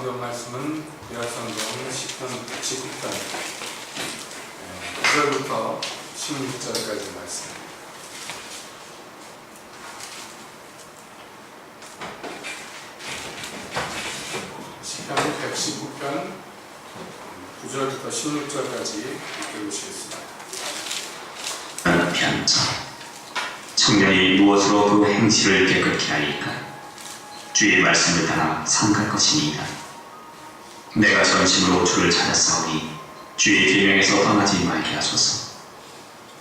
성경 말씀은 구약성경 시편 119편 9절부터 16절까지 말씀. 시편 119편 9절부터 16절까지 읽어보시겠습니다. 편 청년이 무엇으로 그 행실을 깨끗게 하리까? 주의 말씀을 따라 삼갈 것이니이다. 내가 전심으로 주를 찾았사오니 주의 계명에서 떠나지 말게 하소서.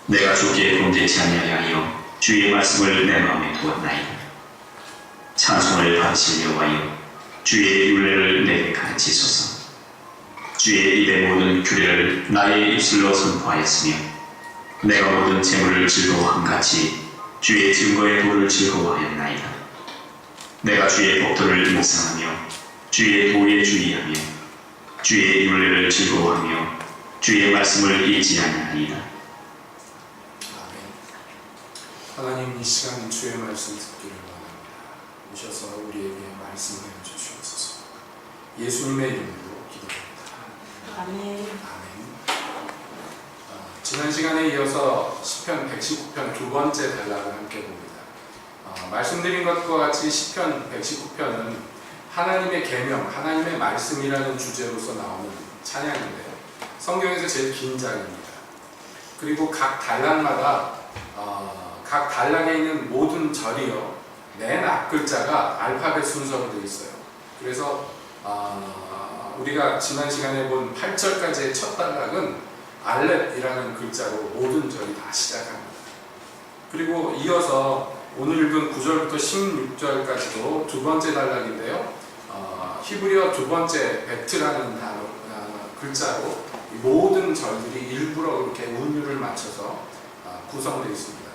내가 주께 범죄치 아니하여 주의 말씀을 내 마음에 두었나이다. 찬송을 받으시려 하여 주의 율례를 내게 가르치소서. 주의 입의 모든 규례를 나의 입술로 선포하였으며 내가 모든 재물을 즐거워함같이 주의 증거의 도를 즐거워하였나이다. 내가 주의 법도를 묵상하며 주의 도에 주의하며 주의 율례를 즐거워하며 주의 말씀을 잊지 아니하리이다. 아멘. 하나님, 이 시간 주의 말씀 듣기를 원합니다. 오셔서 우리에게 말씀해 주시옵소서. 예수님의 이름으로 기도합니다. 아멘. 아멘. 지난 시간에 이어서 시편 119편 두 번째 단락을 함께 봅니다. 말씀드린 것과 같이 시편 119편은 하나님의 계명, 하나님의 말씀이라는 주제로서 나오는 찬양인데요. 성경에서 제일 긴 장입니다. 그리고 각 단락마다 각 단락에 있는 모든 절이요, 맨 앞글자가 알파벳 순서로 되어 있어요. 그래서 우리가 지난 시간에 본 8절까지의 첫 단락은 알렙이라는 글자로 모든 절이 다 시작합니다. 그리고 이어서 오늘 읽은 9절부터 16절까지도 두 번째 단락인데요. 히브리어 두 번째 베트라는 단어, 글자로 모든 절들이 일부러 이렇게 운율을 맞춰서 구성되어 있습니다.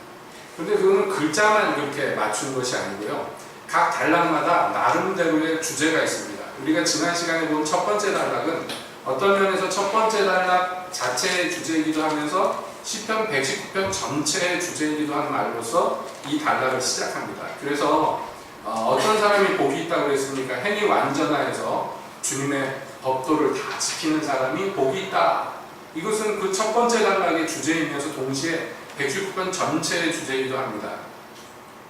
그런데 그거는 글자만 이렇게 맞춘 것이 아니고요. 각 단락마다 나름대로의 주제가 있습니다. 우리가 지난 시간에 본 첫 번째 단락은 어떤 면에서 첫 번째 단락 자체의 주제이기도 하면서 시편 119편 전체의 주제이기도 한 말로서 이 단락을 시작합니다. 그래서 어떤 사람이 복이 있다고 그랬습니까? 행위 완전하여서 주님의 법도를 다 지키는 사람이 복이 있다. 이것은 그 첫 번째 단락의 주제이면서 동시에 119편 전체의 주제이기도 합니다.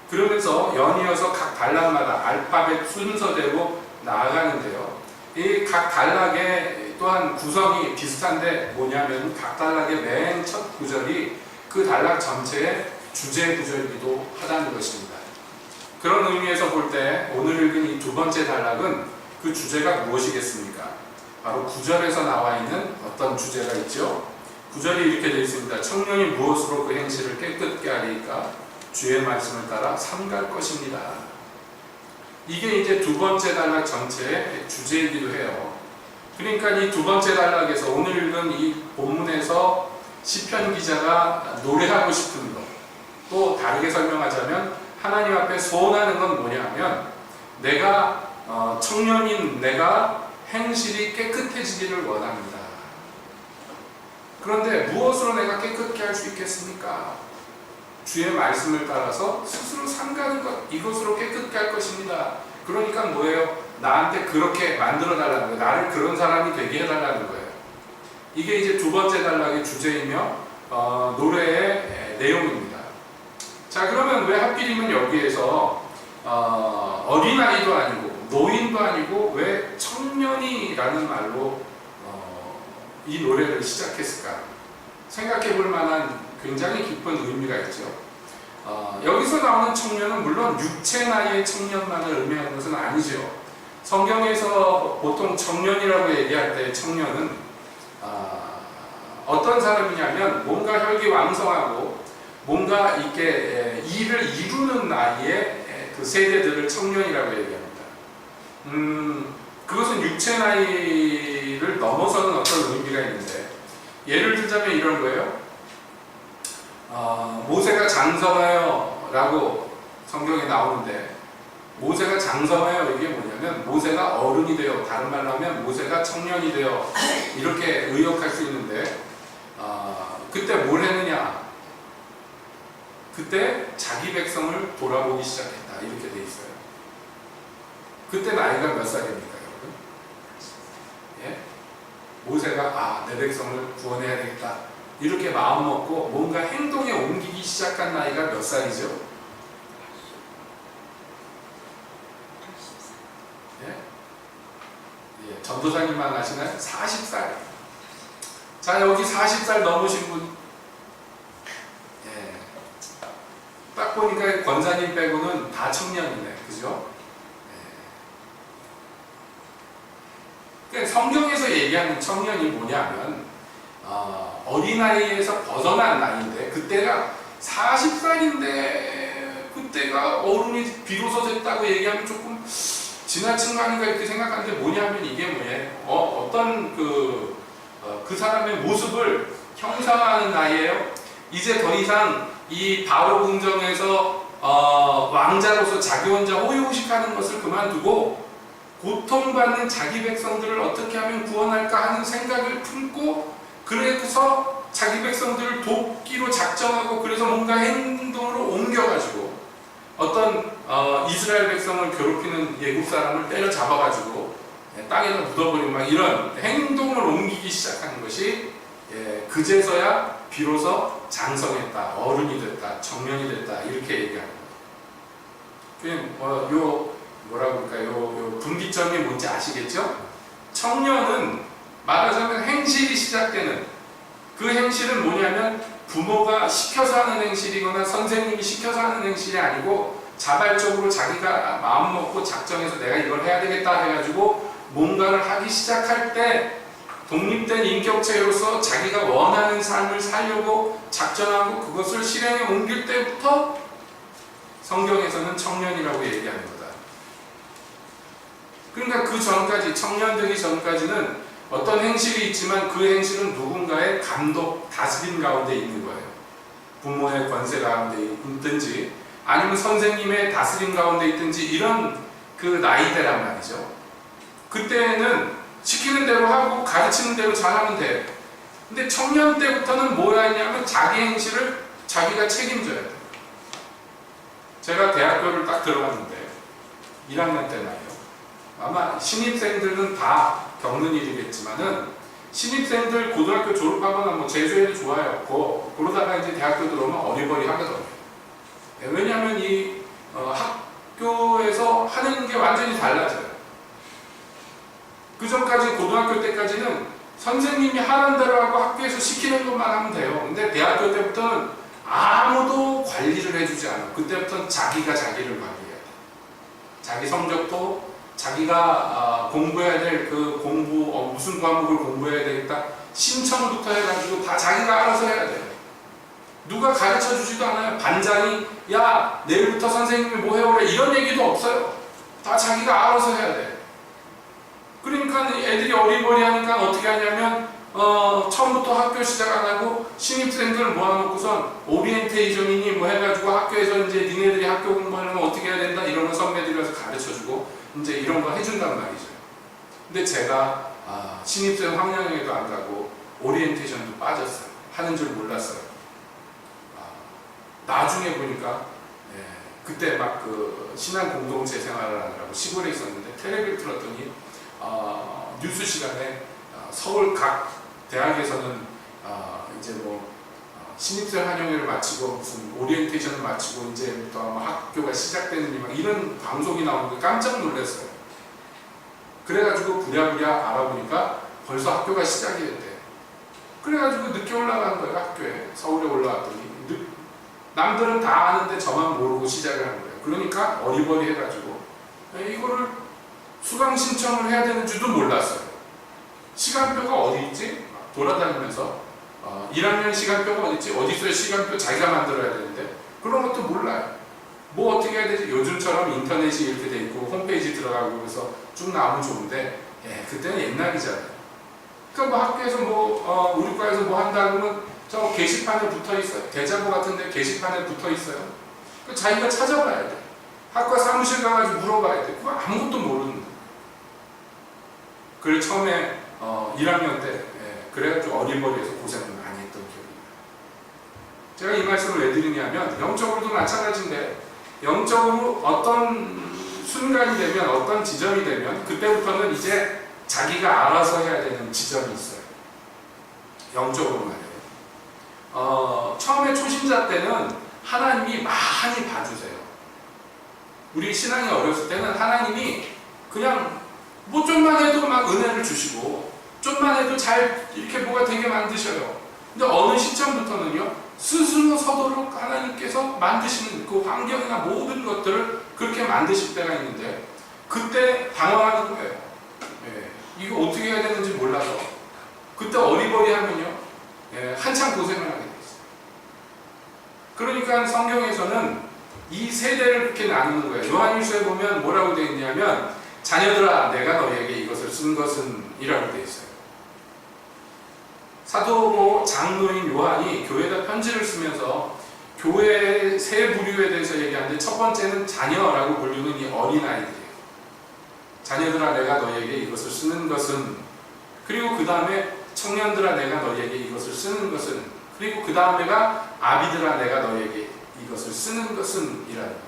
그러면서 연이어서 각 단락마다 알파벳 순서대로 나아가는데요. 이 각 단락의 또한 구성이 비슷한데 뭐냐면 각 단락의 맨 첫 구절이 그 단락 전체의 주제 구절이기도 하다는 것입니다. 그런 의미에서 볼 때 오늘 읽은 이 두 번째 단락은 그 주제가 무엇이겠습니까? 바로 9절에서 나와 있는 어떤 주제가 있죠? 9절이 이렇게 되어 있습니다. 청년이 무엇으로 그 행실을 깨끗게 하리까? 주의 말씀을 따라 삼갈 것입니다. 이게 이제 두 번째 단락 전체의 주제이기도 해요. 그러니까 이 두 번째 단락에서 오늘 읽은 이 본문에서 시편 기자가 노래하고 싶은 것, 또 다르게 설명하자면 하나님 앞에 소원하는 건 뭐냐면 내가 청년인 내가 행실이 깨끗해지기를 원합니다. 그런데 무엇으로 내가 깨끗게 할 수 있겠습니까? 주의 말씀을 따라서 스스로 삼가는 것, 이것으로 깨끗게 할 것입니다. 그러니까 뭐예요? 나한테 그렇게 만들어달라는 거예요. 나를 그런 사람이 되게 해달라는 거예요. 이게 이제 두 번째 단락의 주제이며 노래의 내용입니다. 자, 그러면 왜 하필이면 여기에서 어린아이도 아니고 노인도 아니고 왜 청년이라는 말로 이 노래를 시작했을까? 생각해 볼 만한 굉장히 깊은 의미가 있죠. 여기서 나오는 청년은 물론 육체 나이의 청년만을 의미하는 것은 아니죠. 성경에서 보통 청년이라고 얘기할 때 청년은 어떤 사람이냐면 뭔가 혈기왕성하고 뭔가 이렇게 일을 이루는 나이의 그 세대들을 청년이라고 얘기합니다. 그것은 육체 나이를 넘어서는 어떤 의미가 있는데, 예를 들자면 이런 거예요. 모세가 장성하여 라고 성경에 나오는데, 모세가 장성하여 이게 뭐냐면 모세가 어른이 되어, 다른 말로 하면 모세가 청년이 되어, 이렇게 의역할 수 있는데 그때 뭘 했느냐? 그때 자기 백성을 돌아보기 시작했다, 이렇게 돼 있어요. 그때 나이가 몇 살입니까, 여러분? 모세가 내 백성을 구원해야 되겠다 이렇게 마음 먹고 뭔가 행동에 옮기기 시작한 나이가 몇 살이죠? 예, 전도사님만 아시나요? 40살. 자, 여기 40살 넘으신 분, 예, 딱 보니까 권사님 빼고는 다 청년이네, 그죠? 예. 그러니까 성경에서 얘기하는 청년이 뭐냐면 어린아이에서 벗어난 나이인데 그때가 40살인데 그때가 어른이 비로소 됐다고 얘기하면 조금 지나친 거 아닌가 이렇게 생각하는데 뭐냐면 이게 뭐예요? 어떤 그 사람의 모습을 형상화하는 나이예요. 이제 더 이상 이 바로 궁정에서 왕자로서 자기 혼자 호의호식하는 것을 그만두고 고통받는 자기 백성들을 어떻게 하면 구원할까 하는 생각을 품고 그래서 자기 백성들을 돕기로 작정하고 그래서 뭔가 행동으로 옮겨가지고 어떤 이스라엘 백성을 괴롭히는 예국 사람을 때려잡아가지고 땅에다 묻어버리고 막 이런 행동을 옮기기 시작하는 것이 그제서야 비로소 장성했다, 어른이 됐다, 청년이 됐다 이렇게 얘기하는 거예요. 요 뭐라고 그럴까요? 요 분기점이 뭔지 아시겠죠? 청년은 말하자면 행실이 시작되는 그 행실은 뭐냐면 부모가 시켜서 하는 행실이거나 선생님이 시켜서 하는 행실이 아니고 자발적으로 자기가 마음 먹고 작정해서 내가 이걸 해야 되겠다 해가지고 뭔가를 하기 시작할 때 독립된 인격체로서 자기가 원하는 삶을 살려고 작정하고 그것을 실행에 옮길 때부터 성경에서는 청년이라고 얘기하는 거다. 그러니까 그 전까지, 청년 되기 전까지는 어떤 행실이 있지만 그 행실은 누군가의 감독, 다스림 가운데 있는 거예요. 부모의 권세 가운데 있든지 아니면 선생님의 다스림 가운데 있든지 이런 그 나이대란 말이죠. 그때는 시키는 대로 하고 가르치는 대로 잘하면 돼요. 근데 청년 때부터는 뭐야 했냐면 자기 행실을 자기가 책임져야 돼요. 제가 대학교를 딱 들어갔는데 1학년 때 나요. 아마 신입생들은 다 겪는 일이겠지만은 신입생들 고등학교 졸업하거나 뭐 재수해도 좋아요. 그러다가 이제 대학교 들어오면 어리버리 하거든요. 왜냐하면 이 학교에서 하는 게 완전히 달라져요. 그 전까지 고등학교 때까지는 선생님이 하는 대로 하고 학교에서 시키는 것만 하면 돼요. 근데 대학교 때부터는 아무도 관리를 해주지 않아요. 그때부터는 자기가 자기를 관리해야 돼요. 자기 성적도 자기가 공부해야 될 그 공부, 무슨 과목을 공부해야 되겠다 신청부터 해가지고 다 자기가 알아서 해야 돼요. 누가 가르쳐 주지도 않아요. 반장이 야 내일부터 선생님이 뭐 해오래 이런 얘기도 없어요. 다 자기가 알아서 해야 돼요. 그러니까 애들이 어리버리 하니까 어떻게 하냐면 처음부터 학교 시작 안 하고 신입생들 모아놓고선 오리엔테이션이니 뭐 해가지고 학교에서 이제 니네들이 학교 공부하려면 어떻게 해야 된다 이런 거 선배들이 와서 가르쳐주고 이제 이런 거 해준단 말이죠. 근데 제가 신입생 학년회도 안 가고 오리엔테이션도 빠졌어요. 하는 줄 몰랐어요. 나중에 보니까 그때 막 그 신앙 공동체 생활을 하느라고 시골에 있었는데 텔레비를 틀었더니 뉴스 시간에 서울 각 대학에서는 이제 뭐 신입생 환영회를 마치고 무슨 오리엔테이션을 마치고 이제부터 학교가 시작되는 막 이런 방송이 나오는데 깜짝 놀랐어요. 그래가지고 부랴부랴 알아보니까 벌써 학교가 시작이 됐대요. 그래가지고 늦게 올라간 거예요. 학교에 서울에 올라왔더니 남들은 다 아는데 저만 모르고 시작을 한 거예요. 그러니까 어리버리 해가지고 이거를 수강 신청을 해야 되는 줄도 몰랐어요. 시간표가 어디 있지? 돌아다니면서 1학년 시간표가 어디 있지? 어디 있어요? 시간표 자기가 만들어야 되는데 그런 것도 몰라요. 뭐 어떻게 해야 되지? 요즘처럼 인터넷이 이렇게 돼 있고 홈페이지 들어가고 그래서 쭉 나오면 좋은데 그때는 옛날이잖아요. 그러니까 뭐 학교에서 뭐 우리 과에서 뭐 한다 그러면 저 게시판에 붙어 있어요. 대자보 같은데 게시판에 붙어 있어요. 자기가 찾아봐야 돼. 학과 사무실 가가지고 물어봐야 돼. 그거 아무것도 모르는데. 그래 처음에 1학년 때 그래가지고 어린머리에서 고생을 많이 했던 기억이 나요. 제가 이 말씀을 왜 드리냐면 영적으로도 마찬가지인데 영적으로 어떤 순간이 되면 어떤 지점이 되면 그때부터는 이제 자기가 알아서 해야 되는 지점이 있어요. 영적으로 말이에요. 처음에 초신자 때는 하나님이 많이 봐주세요. 우리 신앙이 어렸을 때는 하나님이 그냥 뭐 좀만 해도 막 은혜를 주시고 좀만 해도 잘 이렇게 뭐가 되게 만드셔요. 근데 어느 시점부터는요, 스스로 서도록 하나님께서 만드시는 그 환경이나 모든 것들을 그렇게 만드실 때가 있는데, 그때 당황하는 거예요. 이거 어떻게 해야 되는지 몰라서. 그때 어리버리하면요, 한참 고생을 하게 됐어요. 그러니까 성경에서는 이 세대를 그렇게 나누는 거예요. 요한일서에 보면 뭐라고 되어 있냐면, 자녀들아 내가 너희에게 이것을 쓴 것은 이라고 되어 있어요. 사도 장로인 요한이 교회에다 편지를 쓰면서 교회의 세 부류에 대해서 얘기하는데, 첫 번째는 자녀라고 불리는 이 어린아이들이에요. 자녀들아 내가 너희에게 이것을 쓰는 것은, 그리고 그 다음에 청년들아 내가 너희에게 이것을 쓰는 것은, 그리고 그 다음에가 아비들아 내가 너희에게 이것을 쓰는 것은 이라는 거예요.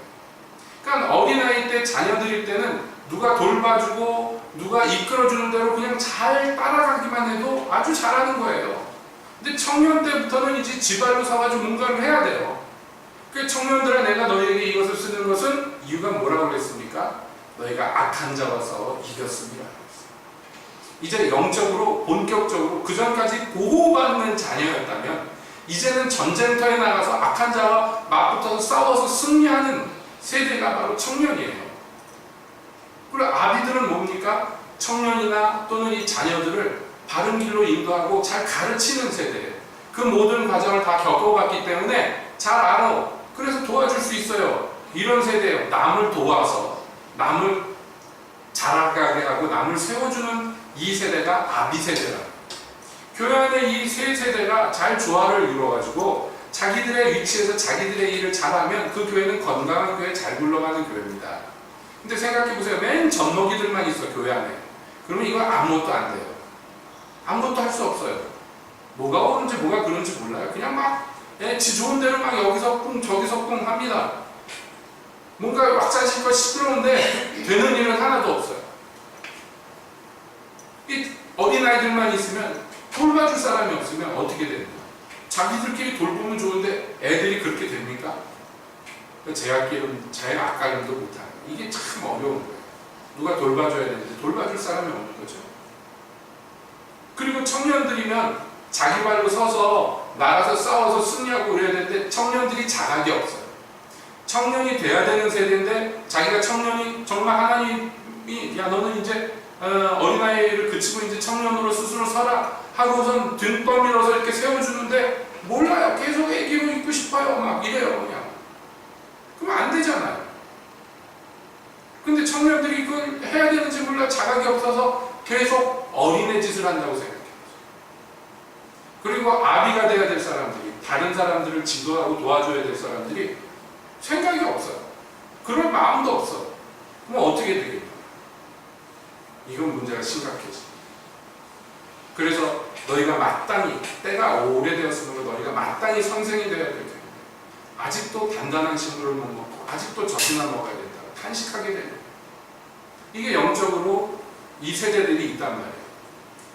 그러니까 어린아이 때, 자녀들일 때는 누가 돌봐주고 누가 이끌어주는 대로 그냥 잘 따라가기만 해도 아주 잘하는 거예요. 근데 청년 때부터는 이제 지발로 서가지고 뭔가를 해야 돼요. 그 청년들아 내가 너희에게 이것을 쓰는 것은, 이유가 뭐라고 그랬습니까? 너희가 악한 자와 싸워 이겼습니다. 이제 영적으로 본격적으로, 그 전까지 보호받는 자녀였다면 이제는 전쟁터에 나가서 악한 자와 맞붙어서 싸워서 승리하는 세대가 바로 청년이에요. 그리고 아비들은 뭡니까? 청년이나 또는 이 자녀들을 바른 길로 인도하고 잘 가르치는 세대예요. 그 모든 과정을 다 겪어봤기 때문에 잘 알아. 그래서 도와줄 수 있어요. 이런 세대예요. 남을 도와서 남을 자라가게 하고 남을 세워주는 이 세대가 아비 세대라. 교회 안에 이 세 세대가 잘 조화를 이루어가지고 자기들의 위치에서 자기들의 일을 잘하면 그 교회는 건강한 교회, 잘 굴러가는 교회입니다. 근데 생각해보세요. 맨 젖먹이들만 있어, 교회 안에. 그러면 이건 아무것도 안 돼요. 아무것도 할 수 없어요. 뭐가 오는지 뭐가 그런지 몰라요. 그냥 막 지 좋은 대로 막 여기서 뿡 저기서 뿡 합니다. 뭔가 왁자지껄 시끄러운데 되는 일은 하나도 없어요. 이 어린아이들만 있으면, 돌봐줄 사람이 없으면 어떻게 됩니까? 자기들끼리 돌보면 좋은데 애들이 그렇게 됩니까? 제가 아까름도 못하는, 이게 참 어려운 거예요. 누가 돌봐줘야 되는데 돌봐줄 사람이 없는 거죠. 그리고 청년들이면 자기 발로 서서 나가서 싸워서 승리하고 그래야 되는데, 청년들이 자각이 없어요. 청년이 돼야 되는 세대인데 자기가 청년이 정말 하나님이 야 너는 이제 어린아이를 그치고 이제 청년으로 스스로 서라 하고선 등 떠밀어서 이렇게 세워주는데, 몰라요. 계속 애기로 있고 싶어요. 막 이래요. 그냥. 그럼 안 되잖아요. 근데 청년들이 그걸 해야 되는지 몰라 자각이 없어서 계속 어린애 짓을 한다고 생각해요. 그리고 아비가 돼야 될 사람들이, 다른 사람들을 지도하고 도와줘야 될 사람들이 생각이 없어요. 그럴 마음도 없어. 그럼 어떻게 되겠냐? 이건 문제가 심각해져. 그래서 너희가 마땅히, 때가 오래되었으므로 너희가 마땅히 선생이 되어야 될 텐데 아직도 단단한 식물을 못 먹고 아직도 젖이나 먹어야 된다. 탄식하게 되는. 이게 영적으로 이 세대들이 있단 말이에요.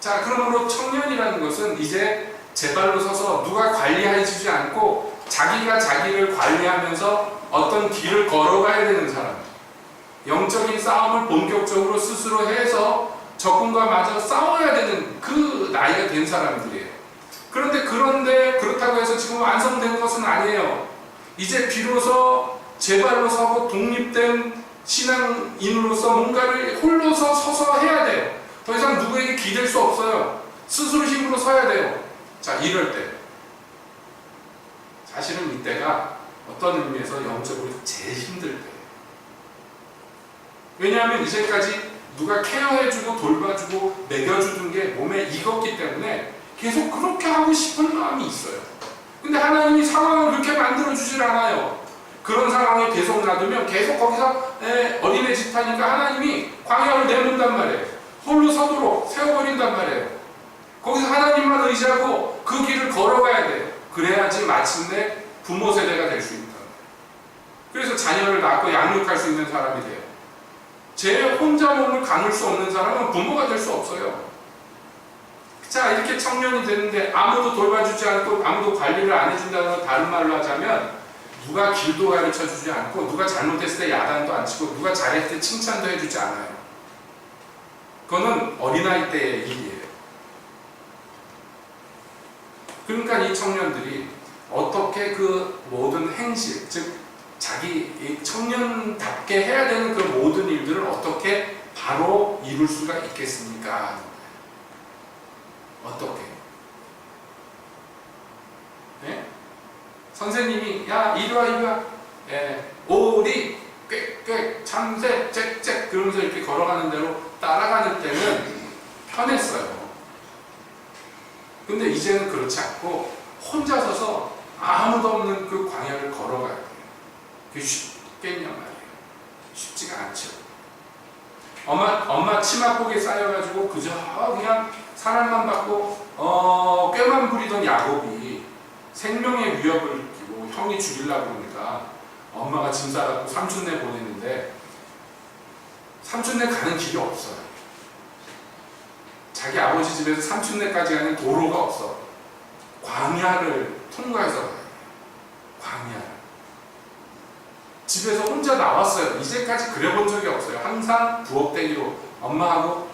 자, 그러므로 청년이라는 것은 이제 제 발로 서서 누가 관리해주지 않고 자기가 자기를 관리하면서 어떤 길을 걸어가야 되는 사람, 영적인 싸움을 본격적으로 스스로 해서 적군과 마저 싸워야 되는 그 나이가 된 사람들이에요. 그런데 그렇다고 해서 지금 완성된 것은 아니에요. 이제 비로소 제 발로 서고 독립된 신앙인으로서 뭔가를 홀로서 서서 해야 돼요. 더 이상 누구에게 기댈 수 없어요. 스스로 힘으로 서야 돼요. 자, 이럴 때 사실은 이때가 어떤 의미에서 영적으로 제일 힘들 때예요. 왜냐하면 이제까지 누가 케어해주고 돌봐주고 먹여주는 게 몸에 익었기 때문에 계속 그렇게 하고 싶은 마음이 있어요. 근데 하나님이 상황을 그렇게 만들어주질 않아요. 그런 상황에 계속 놔두면 계속 거기서 어린애 짓 하니까 하나님이 광야를 내놓는단 말이에요. 홀로 서도록 세워버린단 말이에요. 거기서 하나님만 의지하고 그 길을 걸어가야 돼요. 그래야지 마침내 부모 세대가 될 수 있다. 그래서 자녀를 낳고 양육할 수 있는 사람이 돼요. 제 혼자 몸을 가눌 수 없는 사람은 부모가 될 수 없어요. 자, 이렇게 청년이 되는데 아무도 돌봐주지 않고 아무도 관리를 안 해준다는 건 다른 말로 하자면 누가 길도 가르쳐 주지 않고 누가 잘못했을 때 야단도 안 치고 누가 잘했을 때 칭찬도 해주지 않아요. 그거는 어린아이 때의 일이에요. 그러니까 이 청년들이 어떻게 그 모든 행실, 즉 자기 청년답게 해야 되는 그 모든 일들을 어떻게 바로 이룰 수가 있겠습니까? 어떻게? 네? 선생님이 야 이리와 이리와 오리 꽥꽥 참새 짹짹 그러면서 이렇게 걸어가는 대로 따라가는 때는 편했어요. 근데 이제는 그렇지 않고 혼자 서서 아무도 없는 그 광야를 걸어가야 돼요. 그게 쉽겠냐 말이에요. 쉽지가 않죠. 엄마 치마폭에 쌓여가지고 그저 그냥 사랑만 받고 꾀만 부리던 야곱이 생명의 위협을 느끼고 형이 죽이려고 그러니까 엄마가 짐 싸갖고 삼촌네 보내는데 삼촌네 가는 길이 없어요. 자기 아버지 집에서 삼촌네까지 가는 도로가 없어. 광야를 통과해서 가요. 광야를. 집에서 혼자 나왔어요. 이제까지 그래본 적이 없어요. 항상 부엌대기로 엄마하고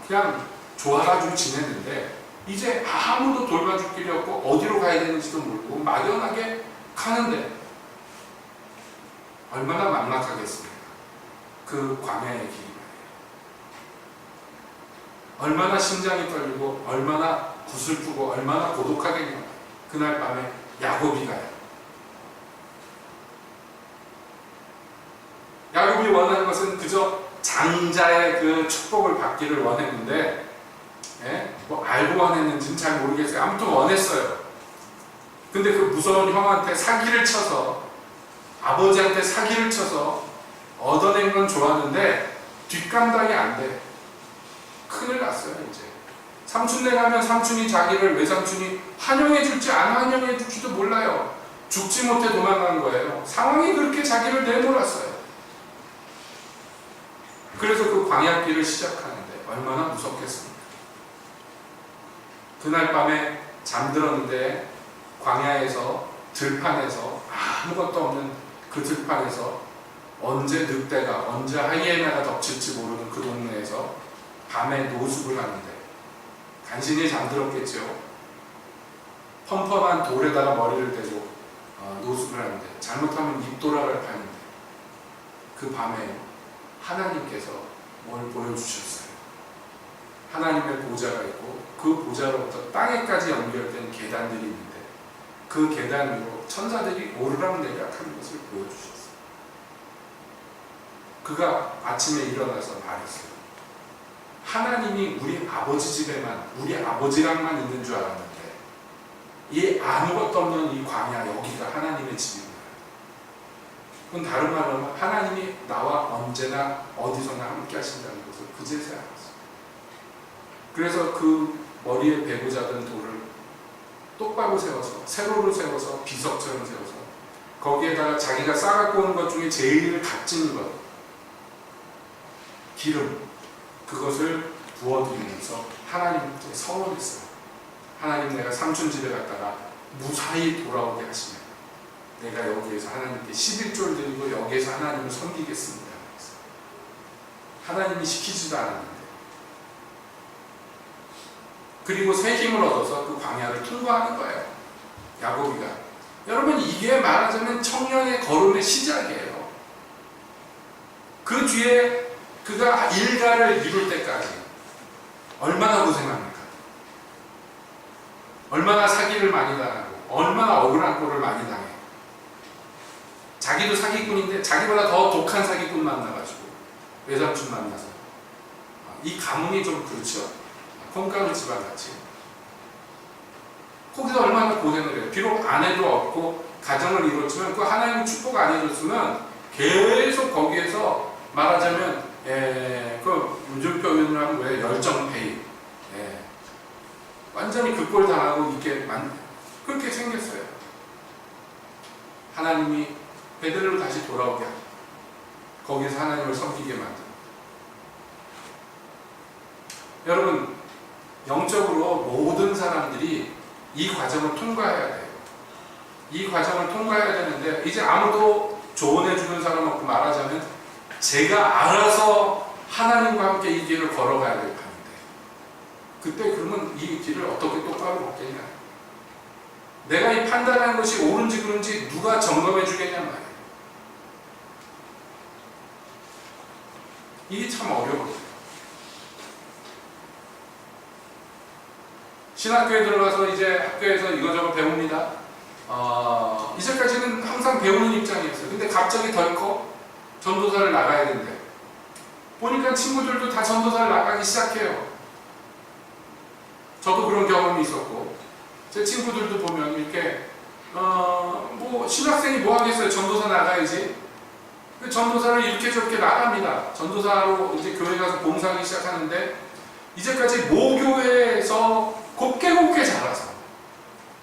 그냥 좋아가지고 지냈는데 이제 아무도 돌봐줄 길이 없고 어디로 가야 되는지도 모르고 막연하게 가는데 얼마나 막막하겠습니까? 그 광야의 길이 얼마나 심장이 떨리고 얼마나 구슬프고 얼마나 고독하겠냐. 그날 밤에 야곱이 가요. 야곱이 원하는 것은 그저 장자의 그 축복을 받기를 원했는데 뭐 알고 원했는지는 잘 모르겠어요. 아무튼 원했어요. 근데 그 무서운 형한테 사기를 쳐서 아버지한테 사기를 쳐서 얻어낸 건 좋았는데 뒷감당이 안 돼. 큰일 났어요. 이제 삼촌네 가면 삼촌이 자기를 외삼촌이 환영해 줄지 안 환영해 줄지도 몰라요. 죽지 못해 도망간 거예요. 상황이 그렇게 자기를 내몰았어요. 그래서 그 광야길을 시작하는데 얼마나 무섭겠습니까? 그날 밤에 잠들었는데 광야에서 들판에서 아무것도 없는 그 들판에서 언제 늑대가 언제 하이에나가 덮칠지 모르는 그 동네에서 밤에 노숙을 하는데 간신히 잠들었겠죠. 펌펌한 돌에다가 머리를 대고 노숙을 하는데 잘못하면 입 돌아갈 판인데 그 밤에 하나님께서 뭘 보여주셨어요. 하나님의 보좌가 있고 그 보좌로부터 땅에까지 연결된 계단들이 있는데 그 계단 위로 천사들이 오르락내리락 하는 것을 보여주셨어요. 그가 아침에 일어나서 말했어요. 하나님이 우리 아버지 집에만 우리 아버지랑만 있는 줄 알았는데 이 아무것도 없는 이 광야 여기가 하나님의 집입니다. 그건 다른 말로 하면 하나님이 나와 언제나 어디서나 함께 하신다는 것을 그제서야 알았어요. 그래서 그 머리에 베고 자던 돌을 똑바로 세워서 세로로 세워서 비석처럼 세워서 거기에다가 자기가 싸갖고 온 것 중에 제일 값진 것 기름 그것을 부어드리면서 하나님께 서원했어요. 하나님 내가 삼촌 집에 갔다가 무사히 돌아오게 하시면 내가 여기에서 하나님께 11조를 드리고 여기에서 하나님을 섬기겠습니다. 하나님이 시키지도 않았는데 그리고 새 힘을 얻어서 그 광야를 통과하는 거예요. 야곱이가. 여러분 이게 말하자면 청년의 걸음의 시작이에요. 그 뒤에 그가 일가를 이룰 때까지 얼마나 고생합니까? 얼마나 사기를 많이 당하고 얼마나 억울한 꼴을 많이 당해. 자기도 사기꾼인데 자기보다 더 독한 사기꾼 만나가지고 외삼촌 만나서 이 가문이 좀 그렇죠. 콩가루 집안같이 거기서 얼마나 고생을 해요. 비록 아내도 없고 가정을 이뤘지만 그 하나님 축복 안 해줬으면 계속 거기에서 말하자면 그 요즘 표현을 하면 왜 열정페이 완전히 그 꼴 당하고 이렇게 그렇게 생겼어요. 하나님이 베들레로 다시 돌아오게 하고 거기서 하나님을 섬기게 만든. 여러분 영적으로 모든 사람들이 이 과정을 통과해야 돼요. 이 과정을 통과해야 되는데 이제 아무도 조언해주는 사람 없고 말하자면 제가 알아서 하나님과 함께 이 길을 걸어가야 될 판인데 그때 그러면 이 길을 어떻게 똑바로 걷겠냐. 내가 이 판단하는 것이 옳은지 그른지 누가 점검해 주겠냐 말이에요. 이게 참 어려워요. 신학교에 들어가서 이제 학교에서 이거저거 배웁니다. 이제까지는 항상 배우는 입장이었어요. 근데 갑자기 덜컥 전도사를 나가야 된대. 보니까 친구들도 다 전도사를 나가기 시작해요. 저도 그런 경험이 있었고 제 친구들도 보면 이렇게 뭐 신학생이 뭐 하겠어요. 전도사 나가야지. 전도사를 이렇게 저렇게 나갑니다. 전도사로 이제 교회 가서 봉사하기 시작하는데 이제까지 모교회에서 곱게 자라서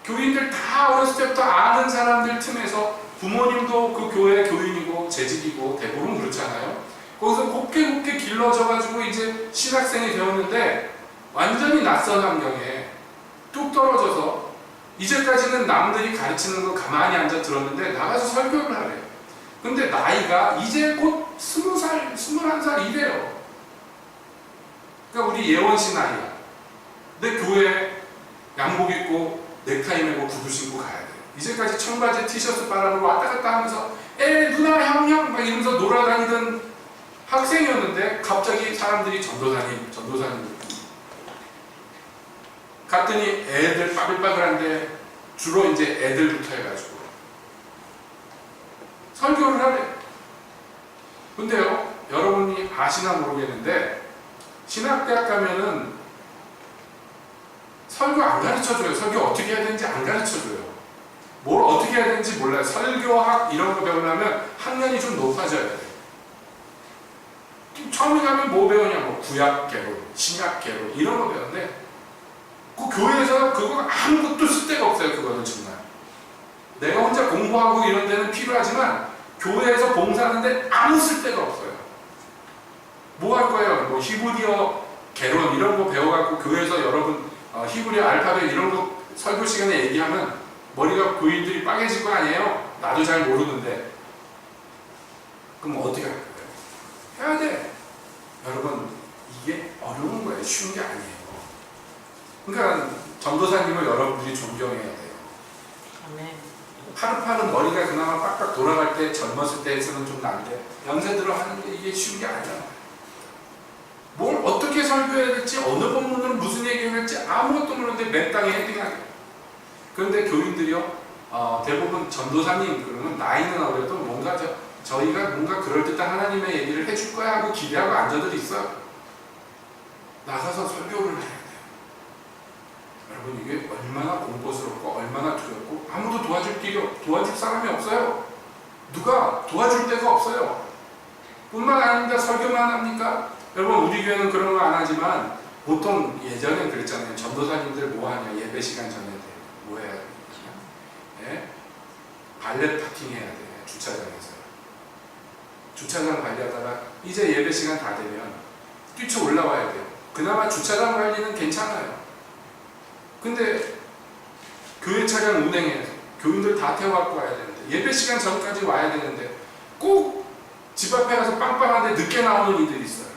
교인들 다 어렸을 때부터 아는 사람들 틈에서 부모님도 그 교회 교인이고 재직이고 대부분 그렇잖아요. 거기서 곱게 길러져가지고 이제 신학생이 되었는데 완전히 낯선 환경에 뚝 떨어져서 이제까지는 남들이 가르치는 거 가만히 앉아 들었는데 나가서 설교를 하래요. 근데 나이가 이제 곧 20살, 21살 이래요. 그러니까 우리 예원씨 나이야. 내 교회 양복 입고 넥타이 메고 구두 신고 가야 돼요. 이제까지 청바지 티셔츠 빨아놓고 왔다 갔다 하면서 누나 형 막 이러면서 놀아다니던 학생이었는데 갑자기 사람들이 전도사님 갔더니 애들 빠글빠글한데 주로 이제 애들부터 해가지고 설교를 하래. 근데요, 여러분이 아시나 모르겠는데 신학대학 가면은 설교 안 가르쳐줘요. 설교 어떻게 해야 되는지 안 가르쳐줘요. 뭘 어떻게 해야 되는지 몰라요. 설교학 이런 거 배우려면 학년이 좀 높아져야 돼요. 처음에 가면 뭐 배우냐, 뭐 구약개론, 신약개론 이런 거 배우는데 그 교회에서 그거 아무것도 쓸데가 없어요. 그거는 정말 내가 혼자 공부하고 이런 데는 필요하지만 교회에서 봉사하는데 아무 쓸데가 없어요. 뭐 할 거예요? 뭐 히브리어 개론 이런 거 배워갖고 교회에서 여러분 히브리어 알파벳 이런 거 설교 시간에 얘기하면 머리가 교인들이 빨개질 거 아니에요? 나도 잘 모르는데. 그럼 어떻게 할 거예요? 해야 돼. 여러분 이게 어려운 거예요. 쉬운 게 아니에요. 그러니까 전도사님을 여러분들이 존경해야 돼요. 아멘. 파릇파릇 머리가 그나마 빡빡 돌아갈 때 젊었을 때에서는 좀 나은데 연세 들어 하는 게 이게 쉬운 게 아니잖아요. 뭘 어떻게 설교해야 될지 어느 본문으로 무슨 얘기를 할지 아무것도 모르는데 맨땅에 헤딩하게. 그런데 교인들이요 대부분 전도사님 그러면 나이는 어려도 뭔가 저희가 뭔가 그럴듯한 하나님의 얘기를 해줄 거야 하고 기대하고 앉아들 있어요. 나가서 설교를 해야 돼요. 여러분 이게 얼마나 공포스럽고 얼마나 두렵고 아무도 도와줄 사람이 없어요. 누가 도와줄 데가 없어요. 뿐만 아니라 설교만 합니까? 여러분 우리 교회는 그런 거 안 하지만 보통 예전에 그랬잖아요. 전도사님들 뭐 하냐 예배 시간 전에 뭐 해야 되냐? 예? 발렛 파킹 해야 돼. 주차장에서. 주차장 관리하다가 이제 예배 시간 다 되면 뛰쳐 올라와야 돼요. 그나마 주차장 관리는 괜찮아요. 근데 교회 차량 운행해야 돼. 교인들 다 태워갖고 와야 되는데 예배 시간 전까지 와야 되는데 꼭 집 앞에 가서 빵빵한데 늦게 나오는 이들이 있어요.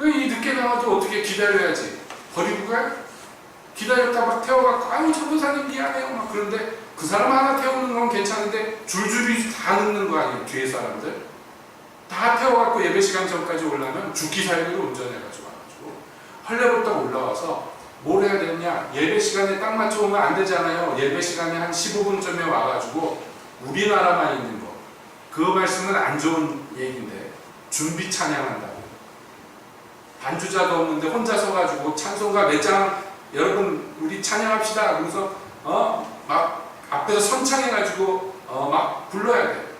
이 늦게 나와도 어떻게 기다려야지. 버리고 가요? 기다렸다 막 태워갖고 아유 전도사님 미안해요 막 그런데 그 사람 하나 태우는 건 괜찮은데 줄줄이 다 늦는 거 아니에요. 뒤에 사람들 다 태워갖고 예배 시간 전까지 오려면 죽기 살기로 운전해가지고 와가지고 헐레벌떡 올라와서 뭘 해야 되느냐. 예배 시간에 딱 맞춰 오면 안 되잖아요. 예배 시간에 한 15분쯤에 와가지고 우리나라만 있는 거 그 말씀은 안 좋은 얘기인데 준비 찬양한다고 반주자도 없는데 혼자 서가지고 찬송가 몇 장 여러분 우리 찬양합시다 그러면서 막 앞에서 선창해가지고 막 불러야 돼.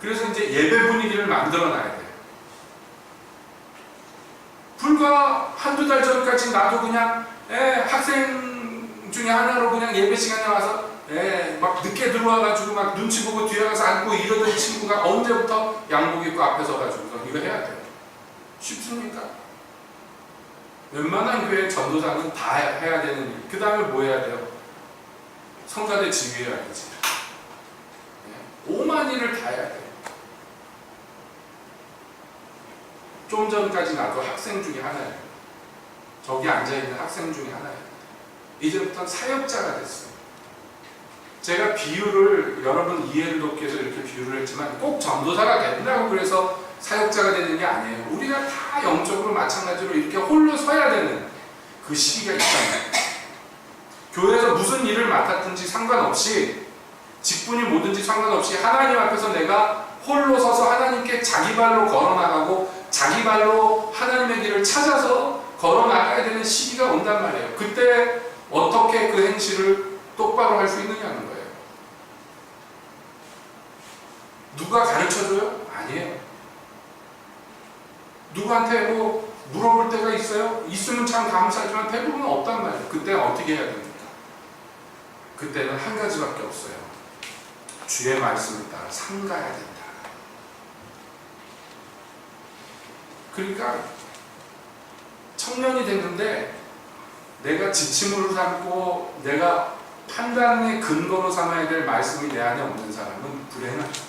그래서 이제 예배 분위기를 만들어놔야 돼. 불과 한두 달 전까지 나도 그냥 학생 중에 하나로 그냥 예배 시간에 와서 막 늦게 들어와가지고 막 눈치 보고 뒤에 가서 앉고 이러던 친구가 언제부터 양복 입고 앞에 서가지고 이거 해야 돼요. 쉽습니까? 웬만한 교회 전도사는 다 해야 되는 일. 그 다음에 뭐 해야 돼요? 성가대 지휘해야 되지. 오만 일을 다 해야 돼요. 좀 전까지 나도 학생 중에 하나예요. 저기 앉아있는 학생 중에 하나예요. 이제부터는 사역자가 됐어요. 제가 비유를 여러분 이해를 돕기 위해서 이렇게 비유를 했지만 꼭 전도사가 된다고 그래서 사역자가 되는 게 아니에요. 우리가 다 영적으로 마찬가지로 이렇게 홀로 서야 되는 그 시기가 있잖아요. 교회에서 무슨 일을 맡았든지 상관없이, 직분이 뭐든지 상관없이 하나님 앞에서 내가 홀로 서서 하나님께 자기 발로 걸어나가고 자기 발로 하나님의 길을 찾아서 걸어나가야 되는 시기가 온단 말이에요. 그때 어떻게 그 행실을 똑바로 할 수 있느냐는 거예요. 누가 가르쳐줘요? 아니에요. 누구한테 뭐 물어볼 때가 있어요? 있으면 참 감사하지만 대부분은 없단 말이에요. 그때 어떻게 해야 됩니까? 그때는 한 가지밖에 없어요. 주의 말씀을 따라 삼가야 된다. 그러니까 청년이 됐는데 내가 지침으로 삼고 내가 판단의 근거로 삼아야 될 말씀이 내 안에 없는 사람은 불행하죠.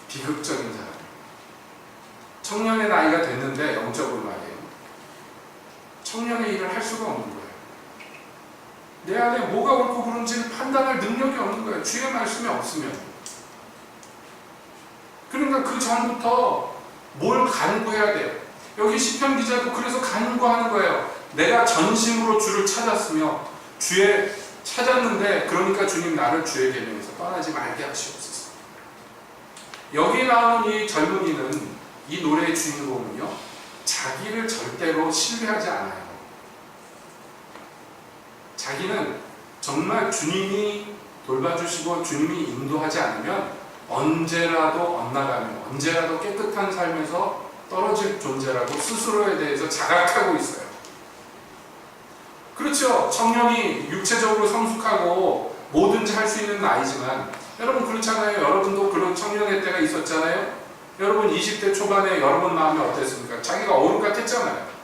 비극적인 사람. 청년의 나이가 됐는데 영적으로 말이에요. 청년의 일을 할 수가 없는 거예요. 내 안에 뭐가 옳고 그른지를 판단할 능력이 없는 거예요. 주의 말씀이 없으면. 그러니까 그 전부터 뭘 간구해야 돼요. 여기 시편 기자도 그래서 간구하는 거예요. 내가 전심으로 주를 찾았으며 찾았는데 그러니까 주님 나를 주의 계명에서 떠나지 말게 하시옵소서. 여기 나오는 이 젊은이는, 이 노래의 주인공은요, 자기를 절대로 신뢰하지 않아요. 자기는 정말 주님이 돌봐주시고 주님이 인도하지 않으면 언제라도 엇나가며 언제라도 깨끗한 삶에서 떨어질 존재라고 스스로에 대해서 자각하고 있어요. 그렇죠. 청년이 육체적으로 성숙하고 뭐든지 할 수 있는 나이지만, 여러분 그렇잖아요. 여러분도 그런 청년의 때가 있었잖아요. 여러분 20대 초반에 여러분 마음이 어땠습니까? 자기가 어른 같았잖아요.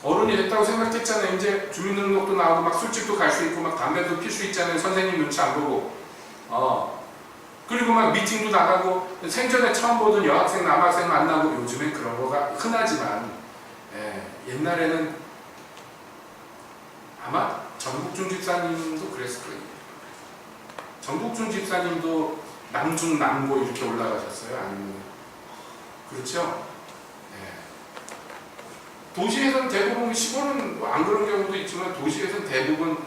어른이 됐다고 생각했잖아요. 이제 주민등록도 나오고 막 술집도 갈 수 있고 막 담배도 필 수 있잖아요. 선생님 눈치 안 보고. 그리고 막 미팅도 나가고, 생전에 처음 보던 여학생 남학생 만나고. 요즘엔 그런 거가 흔하지만 옛날에는 아마 전국중 집사님도 그랬을 거예요. 전국중 집사님도 남중 남고 이렇게 올라가셨어요? 아니면 그렇죠? 도시에서는 대부분, 시골은 뭐 안 그런 경우도 있지만 도시에서는 대부분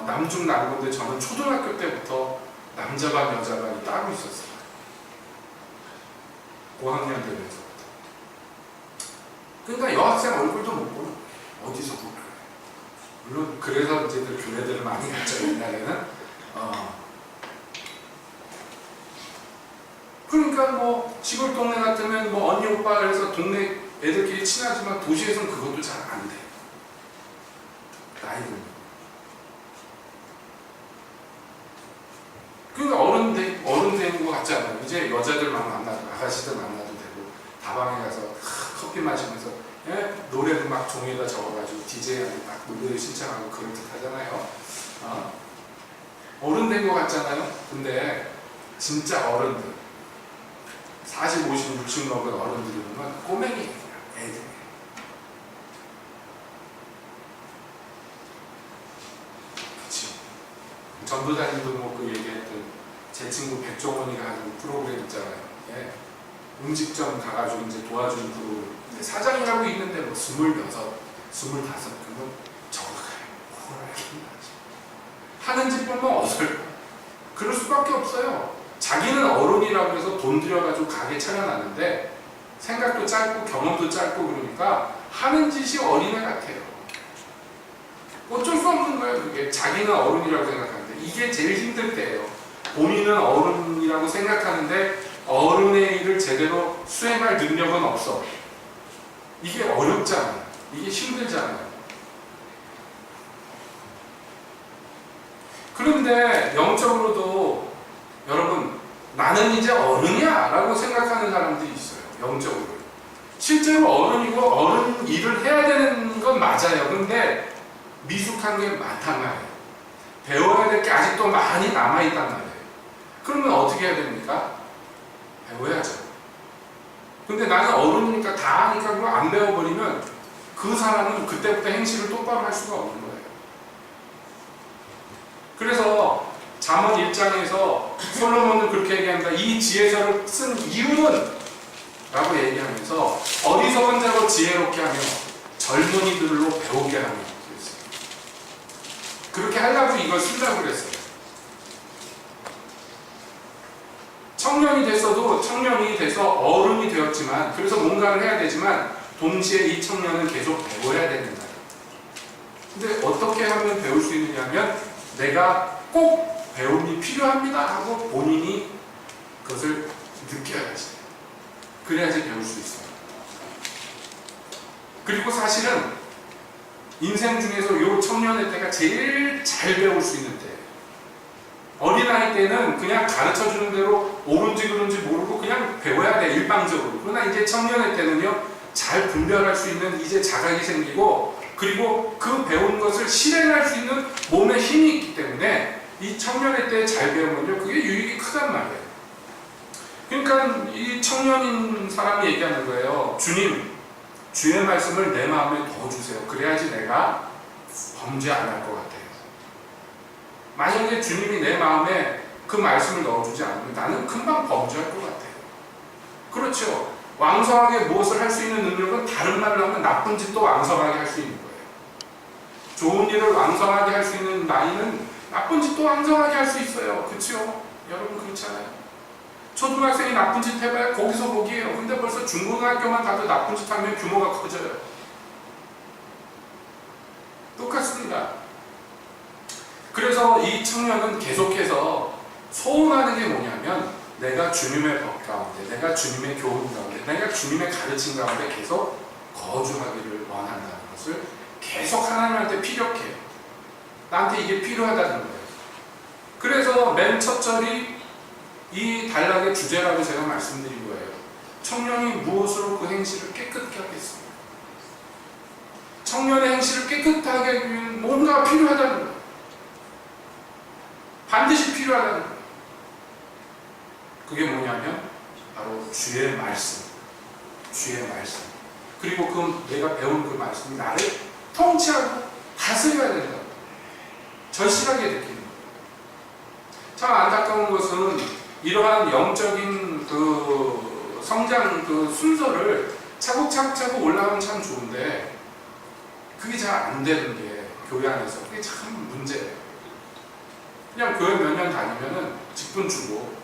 남중 남고인데 저는 초등학교 때부터 남자반 여자반이 따로 있었어요. 고학년 되면서부터. 그러니까 여학생 얼굴도 못 보는 거예요. 어디서 볼까요? 물론 그래서 이제 교회들을 많이 갔죠. 옛날에는. 그러니까 뭐 시골 동네 같으면 뭐 언니 오빠 그래서 동네 애들끼리 친하지만 도시에서는 그것도 잘 안 돼요. 나이는. 그러니까 어른 되는 것 같잖아요. 이제 여자들 만나도, 아가씨들 만나도 되고, 다방에 가서 커피 마시면서 노래도 막 종이에다 적어가지고 DJ한테 막 노래를 신청하고 그런 듯 하잖아요. 어른 된 것 같잖아요. 근데 진짜 어른들, 40, 50, 60 먹은 어른들이 보면 꼬맹이에요. 애들. 그치. 전도사님도 뭐 그 얘기했던 제 친구 백종원이가 하는 프로그램 있잖아요. 음식점 가가지고 이제 도와주는 프로그램. 사장이라고 있는데 뭐 26, 25 그러면 저거가요. 하는 집 보면 어설퍼. 그럴 수밖에 없어요. 자기는 어른이라고 해서 돈 들여가지고 가게 차려놨는데 생각도 짧고 경험도 짧고 그러니까 하는 짓이 어린애 같아요. 어쩔 수 없는 거예요. 그게 자기는 어른이라고 생각하는데 이게 제일 힘들 때예요. 본인은 어른이라고 생각하는데 어른의 일을 제대로 수행할 능력은 없어. 이게 어렵잖아요. 이게 힘들잖아요. 그런데 영적으로도 여러분, 나는 이제 어른이야 라고 생각하는 사람들이 있어요. 영적으로. 실제로 어른이고 어른 일을 해야 되는 건 맞아요. 근데 미숙한 게 많단 말이에요. 배워야 될 게 아직도 많이 남아있단 말이에요. 그러면 어떻게 해야 됩니까? 배워야죠. 근데 나는 어른이니까 다 아니까 그거 안 배워버리면 그 사람은 그때부터 행실을 똑바로 할 수가 없는 거예요. 그래서 잠언 1장에서 솔로몬은 그렇게 얘기합니다. 이 지혜서를 쓴 이유는 라고 얘기하면서 어리석은 자로 지혜롭게 하며 젊은이들로 배우게 하며 그랬어요. 그렇게 하려고 이걸 쓰려고 그랬어요. 청년이 됐어도 청년이 돼서 어른이 되었지만 그래서 뭔가를 해야 되지만 동시에 이 청년은 계속 배워야 된다. 근데 어떻게 하면 배울 수 있느냐면 내가 꼭 배움이 필요합니다 하고 본인이 그것을 느껴야지. 그래야지 배울 수 있어요. 그리고 사실은 인생 중에서 이 청년의 때가 제일 잘 배울 수 있는 때예요. 어린아이 때는 그냥 가르쳐주는 대로 옳은지 그른지 모르고 그냥 배워야 돼, 일방적으로. 그러나 이제 청년의 때는요, 잘 분별할 수 있는 이제 자각이 생기고, 그리고 그 배운 것을 실행할 수 있는 몸에 힘이 있기 때문에 이 청년의 때 잘 배우면요, 그게 유익이 크단 말이에요. 그러니까 이 청년인 사람이 얘기하는 거예요. 주님, 주의 말씀을 내 마음에 넣어주세요. 그래야지 내가 범죄 안 할 것 같아요. 만약에 주님이 내 마음에 그 말씀을 넣어주지 않으면 나는 금방 범죄할 것 같아요. 그렇죠. 왕성하게 무엇을 할 수 있는 능력은 다른 말로 하면 나쁜 짓도 왕성하게 할 수 있는 거예요. 좋은 일을 왕성하게 할 수 있는 나이는 나쁜 짓도 왕성하게 할 수 있어요. 그렇죠? 여러분 그렇잖아요. 초등학생이 나쁜 짓 해봐야 거기서 거기에요. 근데 벌써 중고등학교만 가도 나쁜 짓 하면 규모가 커져요. 똑같습니다. 그래서 이 청년은 계속해서 소원하는 게 뭐냐면 내가 주님의 법 가운데, 내가 주님의 교훈 가운데, 내가 주님의 가르침 가운데 계속 거주하기를 원한다는 것을 계속 하나님한테 피력해요. 나한테 이게 필요하다는 거예요. 그래서 맨 첫 절이 이 단락의 주제라고 제가 말씀드린 거예요. 청년이 무엇으로 그 행실을 깨끗하게 하겠습니까? 청년의 행실을 깨끗하게 하기 위해 뭔가 필요하다는 거예요. 반드시 필요하다는 거예요. 그게 뭐냐면 바로 주의 말씀. 주의 말씀. 그리고 그 내가 배운 그 말씀이 나를 통치하고 다스려야 된다. 절실하게 느끼는 거예요. 참 안타까운 것은 이러한 영적인 그 성장 그 순서를 차곡차곡 올라가면 참 좋은데 그게 잘 안 되는 게 교회 안에서 그게 참 문제예요. 그냥 교회 몇 년 다니면은 직분 주고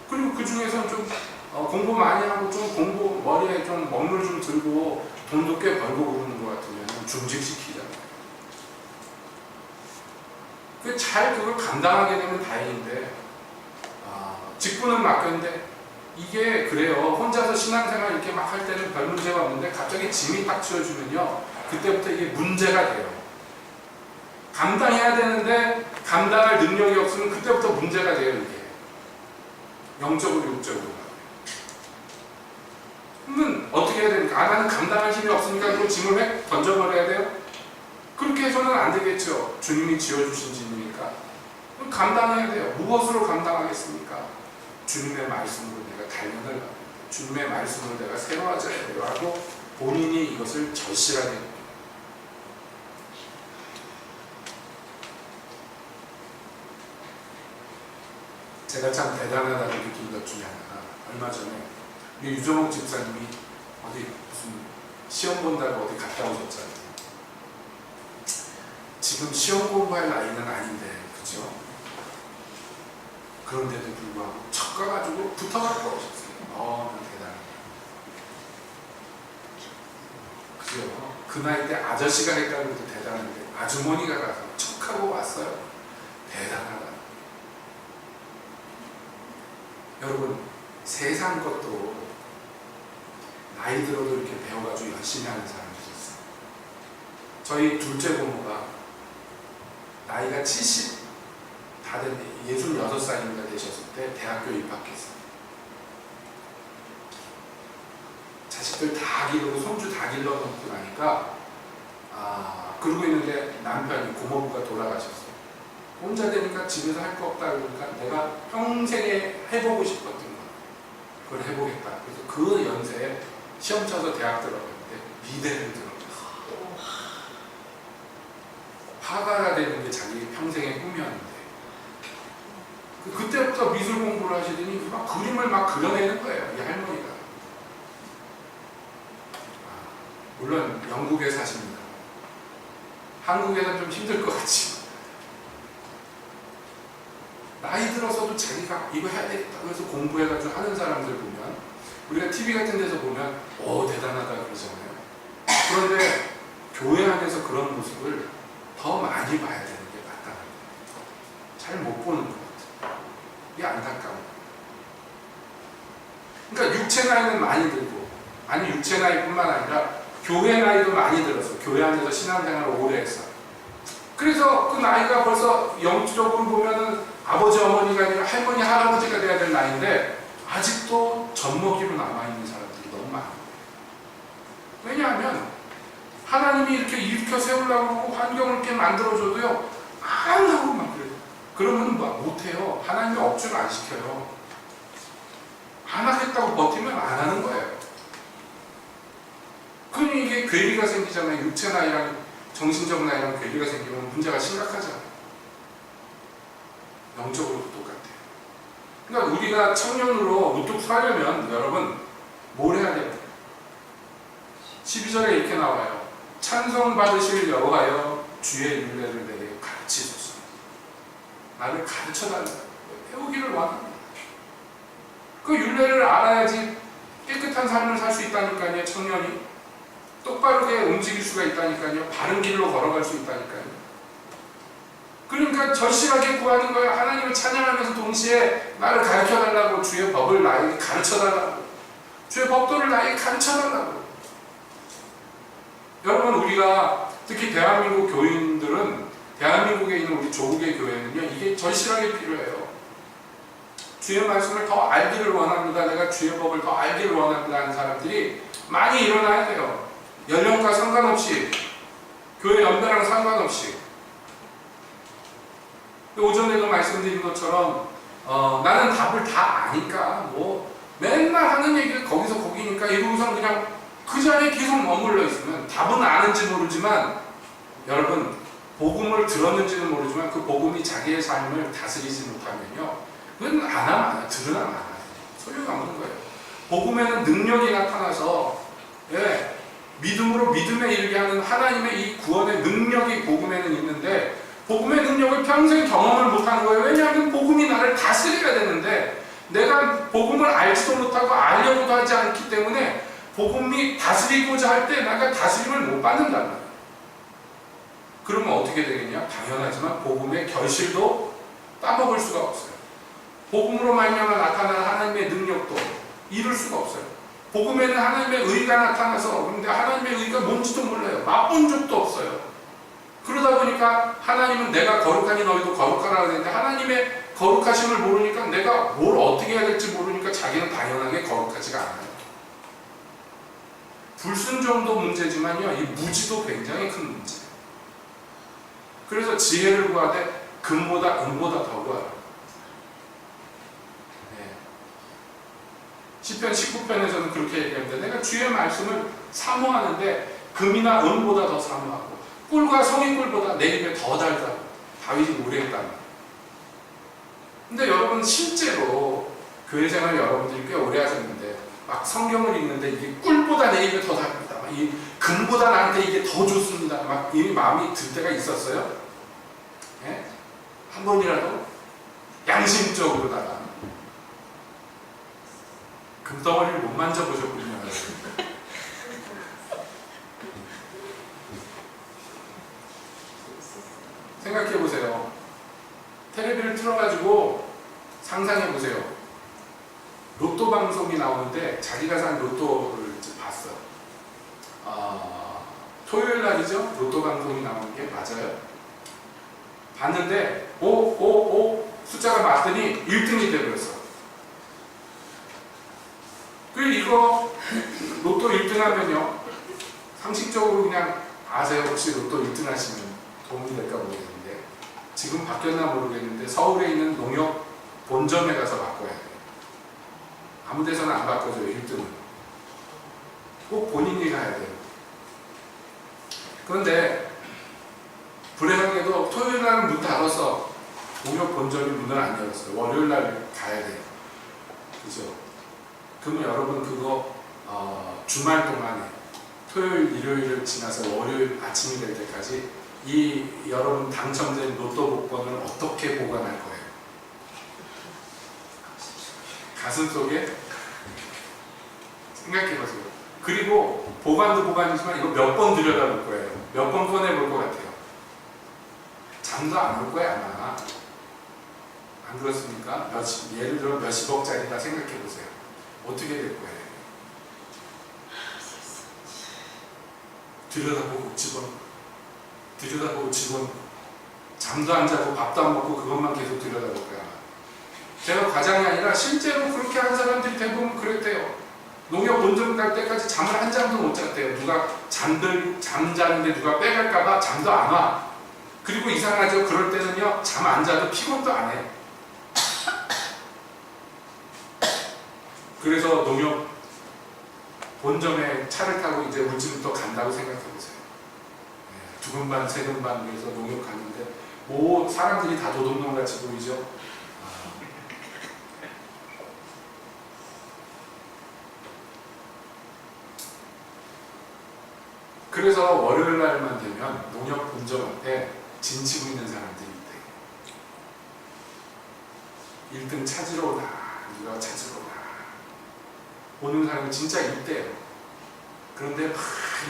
그리고 그 중에서 좀 공부 많이 하고 좀 공부 머리에 좀 먹물 좀 들고 돈도 꽤 벌고 그러는 것 같으면 중직시키잖아요. 잘 그걸 감당하게 되면 다행인데 직분은 맡겼는데 이게 그래요. 혼자서 신앙생활 이렇게 막 할 때는 별 문제가 없는데 갑자기 짐이 딱 치워주면요 그때부터 이게 문제가 돼요. 감당해야 되는데 감당할 능력이 없으면 그때부터 문제가 돼요. 이게 영적으로 육적으로. 그러면 어떻게 해야 됩니까? 나는 감당할 힘이 없으니까 그 짐을 왜 던져버려야 돼요? 그렇게 해서는 안 되겠죠. 주님이 지어주신 짐이니까. 그럼 감당해야 돼요. 무엇으로 감당하겠습니까? 주님의 말씀으로 내가 단련을 합니다. 주님의 말씀으로 내가 새로워져야 돼요 하고 본인이 이것을 절실하게 합니다. 제가 참 대단하다고 느낀 것 중에 하나가 얼마 전에 우리 유정옥 집사님이 어디 무슨 시험 본다고 어디 갔다 오셨잖아요. 지금 시험 공부할 나이는 아닌데 그죠? 그런데도 불구하고 척가가지고 붙어갖고 오셨어요. 대단해. 그죠? 그 나이 때 아저씨가 했다고 해도 대단한데 아주머니가 가서 척하고 왔어요. 대단하다. 여러분 세상 것도 나이 들어도 이렇게 배워가지고 열심히 하는 사람이 있었어요. 저희 둘째 고모가 나이가 70 다 된 66살인가 되셨을 때 대학교 입학했어요. 자식들 다 기르고 손주 다 길러놓고 나니까 그러고 있는데 남편이 고모부가 돌아가셨어요. 혼자 되니까 집에서 할 거 없다 그러니까 내가 평생에 해보고 싶었던 거 그걸 해보겠다. 그래서 그 연세에 시험 쳐서 대학 들어갔는데 미대를 들어갔어요. 화가가 되는 게 자기 평생의 꿈이었는데 그때부터 미술 공부를 하시더니 막 그림을 막 그려내는 거예요. 이 할머니가. 물론 영국에 사십니다. 한국에는 좀 힘들 것 같지. 나이 들어서도 자기가 이거 해야 되겠다 그래서 공부해가지고 하는 사람들 보면 우리가 TV 같은 데서 보면 대단하다 그러잖아요. 그런데 교회 안에서 그런 모습을 더 많이 봐야 되는 게 맞다는 거예요. 잘 못 보는 것 같아요. 이게 안타까워. 그러니까 육체 나이는 많이 들고 아니 육체 나이뿐만 아니라 교회 나이도 많이 들었어. 교회 안에서 신앙생활을 오래 했어. 그래서 그 나이가 벌써 영적으로 보면은 아버지 어머니가 아니라 할머니 할아버지가 돼야 될 나이인데 아직도 젖먹이로 남아있는 사람들이 너무 많아요. 왜냐하면 하나님이 이렇게 일으켜 세우려고 하고 환경을 이렇게 만들어줘도요 안 하고 막 그래요. 그러면 못해요. 하나님이 억지로 안 시켜요. 안 하겠다고 버티면 안 하는 거예요. 그러니 이게 괴리가 생기잖아요. 육체 나이랑 정신적 나이랑 괴리가 생기면 문제가 심각하잖아요. 영적으로도 똑같아요. 그러니까 우리가 청년으로 우뚝 서려면 여러분 뭘 해야 돼요? 12절에 이렇게 나와요. 찬송 받으실 여호와여 주의 율례를 내게 가르치소서. 나를 가르쳐달라고 배우기를 원합니다. 그 율례를 알아야지 깨끗한 삶을 살 수 있다니까요. 청년이 똑바르게 움직일 수가 있다니까요. 바른 길로 걸어갈 수 있다니까요. 그러니까 절실하게 구하는 거예요. 하나님을 찬양하면서 동시에 나를 가르쳐달라고 주의 법을 나에게 가르쳐달라고 주의 법도를 나에게 가르쳐달라고. 여러분 우리가 특히 대한민국 교인들은 대한민국에 있는 우리 조국의 교회는요 이게 절실하게 필요해요. 주의 말씀을 더 알기를 원합니다. 내가 주의 법을 더 알기를 원합니다 하는 사람들이 많이 일어나야 돼요. 연령과 상관없이 교회 연배랑 상관없이. 오전에도 말씀드린 것처럼 나는 답을 다 아니까 맨날 하는 얘기가 거기서 거기니까 이러고선 그냥 그 자리에 계속 머물러 있으면 답은 아는지 모르지만 여러분 복음을 들었는지는 모르지만 그 복음이 자기의 삶을 다스리지 못하면요 그건 안 하면 안 해요. 들으면 안 해요. 소용이 없는 거예요. 복음에는 능력이 나타나서 믿음으로 믿음에 이르게 하는 하나님의 이 구원의 능력이 복음에는 있는데 복음의 능력을 평생 경험을 못하는 거예요. 왜냐하면 복음이 나를 다스려야 되는데 내가 복음을 알지도 못하고 알려고도 하지 않기 때문에 복음이 다스리고자 할 때 내가 다스림을 못 받는단 말이에요. 그러면 어떻게 되겠냐? 당연하지만 복음의 결실도 따먹을 수가 없어요. 복음으로 말미암아 나타나는 하나님의 능력도 이룰 수가 없어요. 복음에는 하나님의 의가 나타나서 그런데 하나님의 의가 뭔지도 몰라요. 맛본 적도 없어요. 그러다 보니까 하나님은 내가 거룩하니 너희도 거룩하라 그랬는데 하나님의 거룩하심을 모르니까 내가 뭘 어떻게 해야 될지 모르니까 자기는 당연하게 거룩하지가 않아요. 불순종도 문제지만요 이 무지도 굉장히 큰 문제예요. 그래서 지혜를 구하되 금보다 은보다 더 구하라. 시편 19편에서는 그렇게 얘기합니다. 내가 주의 말씀을 사모하는데 금이나 은보다 더 사모하고 꿀과 성인꿀보다 내 입에 더 달다고 다윗이 노래했다는 거예요. 근데 여러분 실제로 교회 생활 여러분들이 꽤 오래 하셨는데 막 성경을 읽는데 이게 꿀보다 내 입에 더 달다, 이 금보다 나한테 이게 더 좋습니다, 막 이 마음이 들 때가 있었어요? 예? 한 번이라도 양심적으로다가 금덩어리를 못 만져보셨군요. 생각해보세요. 텔레비를 틀어가지고 상상해보세요. 로또 방송이 나오는데 자기가 산 로또를 봤어요. 토요일 날이죠? 로또 방송이 나오는 게 맞아요. 봤는데 555 숫자가 맞더니 1등이 되버렸어. 그리고 이거 로또 1등 하면요, 상식적으로 그냥 아세요? 혹시 로또 1등 하시면 도움이 될까 모르겠는데, 지금 바뀌었나 모르겠는데 서울에 있는 농협 본점에 가서 바꿔야 돼요. 아무 데서는 안 바꿔줘요. 1등은 꼭 본인이 가야 돼요. 그런데 불행하게도 토요일 날은 문 닫아서 농협 본점이 문을 안 열었어요. 월요일 날 가야 돼요. 그죠? 그러면 여러분 그거 주말 동안에 토요일, 일요일을 지나서 월요일 아침이 될 때까지 이 여러분 당첨된 로또 복권을 어떻게 보관할 거예요? 가슴 속에 생각해보세요. 그리고 보관도 보관이지만 이거 몇 번 들여다볼 거예요. 몇 번 꺼내볼 것 같아요. 잠도 안 올 거야 아마. 안 그렇습니까? 예를 들어 몇십억짜리다 생각해보세요. 어떻게 될 거예요? 들여다보고 집어넣고 잠도 안 자고 밥도 안 먹고 그것만 계속 들여다볼 거야. 제가 과장이 아니라 실제로 그렇게 한 사람들이 대부분 그랬대요. 농협 본점 갈 때까지 잠을 한 잠도 못 잤대요. 누가 잠자는데 누가 빼갈까봐 잠도 안 와. 그리고 이상하죠. 그럴 때는요, 잠 안 자도 피곤도 안 해. 그래서 농협 본점에 차를 타고 이제 울진부터 간다고 생각해보세요. 두근반 세근반 그래서 농협 갔는데 뭐 사람들이 다 도둑놈같이 보이죠. 그래서 월요일 날만 되면 농협 본점 앞에 진치고 있는 사람들이 있대요. 1등 찾으러 오나 누가 찾으러 오나 오는 사람이 진짜 있대요. 그런데 막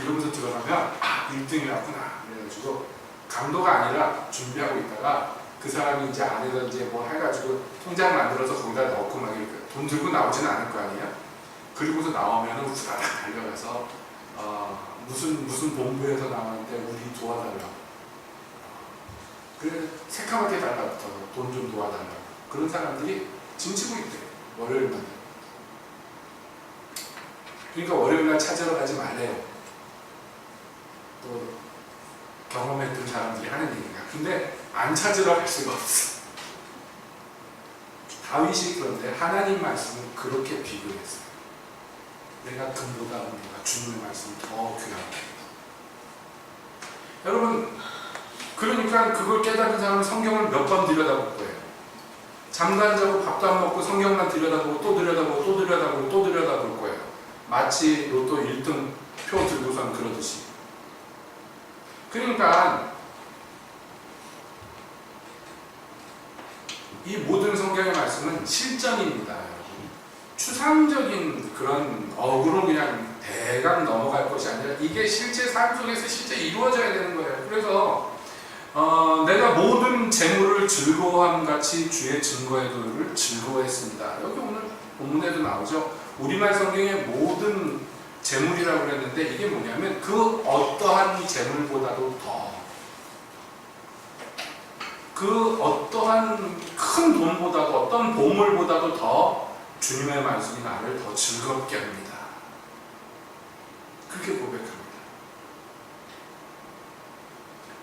이러면서 들어가면 1등이었구나 그래가지고 강도가 아니라 준비하고 있다가 그 사람이 이제 안에서 이제 뭐 해가지고 통장 만들어서 거기다 넣고 막 이렇게 돈 들고 나오지는 않을 거 아니에요. 그리고서 나오면은 후다닥 달려가서 무슨 본부에서 나왔는데 우리 도와달라고. 그래 새카맣게 달라붙어서 돈 좀 도와달라고. 그런 사람들이 진치고 있대요. 월요일만. 그러니까 월요일날 찾으러 가지 말래요. 또 경험했던 사람들이 하는 얘기가. 근데 안 찾으러 갈 수가 없어. 다윗이 그런데 하나님 말씀을 그렇게 비교했어요. 내가 근보다 내가 주님의 말씀이 더 귀하다. 여러분, 그러니까 그걸 깨닫는 사람은 성경을 몇 번 들여다볼 거예요. 잠도 안 자고 밥도 안 먹고 성경만 들여다보고 또 들여다보고 또 들여다보고 또 들여다볼 거예요. 마치 로또 1등 표 들고선 그러듯이. 그러니까 이 모든 성경의 말씀은 실전입니다. 추상적인 그런 어그로 그냥 대강 넘어갈 것이 아니라 이게 실제 삶 속에서 실제 이루어져야 되는 거예요. 그래서 내가 모든 재물을 즐거워함같이 주의 증거의 도를 즐거워했습니다. 여기 오늘 본문에도 나오죠. 우리말 성경에 모든 재물이라고 그랬는데 이게 뭐냐면 그 어떠한 재물보다도 그 어떠한 큰 돈보다도 어떤 보물보다도 더 주님의 말씀이 나를 더 즐겁게 합니다. 그렇게 고백합니다.